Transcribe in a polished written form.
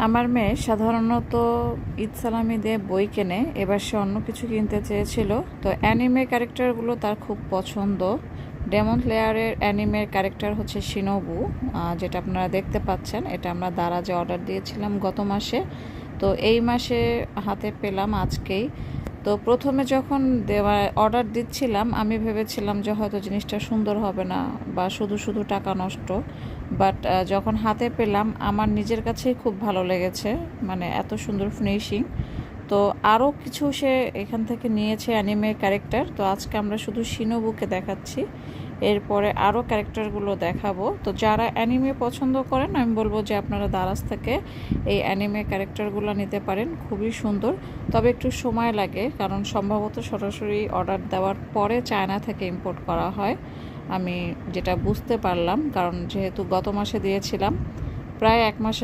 আমার মেয়ে সাধারণত ঈদ সালামি দিয়ে বই কেনে, এবার সে অন্য কিছু কিনতে চেয়েছিল। তো অ্যানিমে ক্যারেক্টারগুলো তার খুব পছন্দ। ডেমন স্লেয়ারের অ্যানিমের ক্যারেক্টার হচ্ছে শিনোবু, যেটা আপনারা দেখতে পাচ্ছেন। এটা আমরা দারাজে অর্ডার দিয়েছিলাম গত মাসে, তো এই মাসে হাতে পেলাম আজকেই। তো প্রথমে যখন দেওয়া অর্ডার দিচ্ছিলাম আমি ভেবেছিলাম যে হয়তো জিনিসটা সুন্দর হবে না বা শুধু শুধু টাকা নষ্ট, বাট যখন হাতে পেলাম আমার নিজের কাছেই খুব ভালো লেগেছে, মানে এত সুন্দর ফিনিশিং। তো আরও কিছু সে এখান থেকে নিয়েছে অ্যানিমে ক্যারেক্টার। তো আজকে আমরা শুধু শিনোবুকে দেখাচ্ছি, এরপরে আরও ক্যারেক্টারগুলো দেখাবো। তো যারা অ্যানিমে পছন্দ করেন আমি বলবো যে আপনারা দারাজ থেকে এই অ্যানিমে ক্যারেক্টারগুলো নিতে পারেন, খুবই সুন্দর। তবে একটু সময় লাগে, কারণ সম্ভবত সরাসরি অর্ডার দেওয়ার পরে চায়না থেকে ইম্পোর্ট করা হয়, আমি যেটা বুঝতে পারলাম। কারণ যেহেতু গত মাসে দিয়েছিলাম, প্রায় 1 মাসের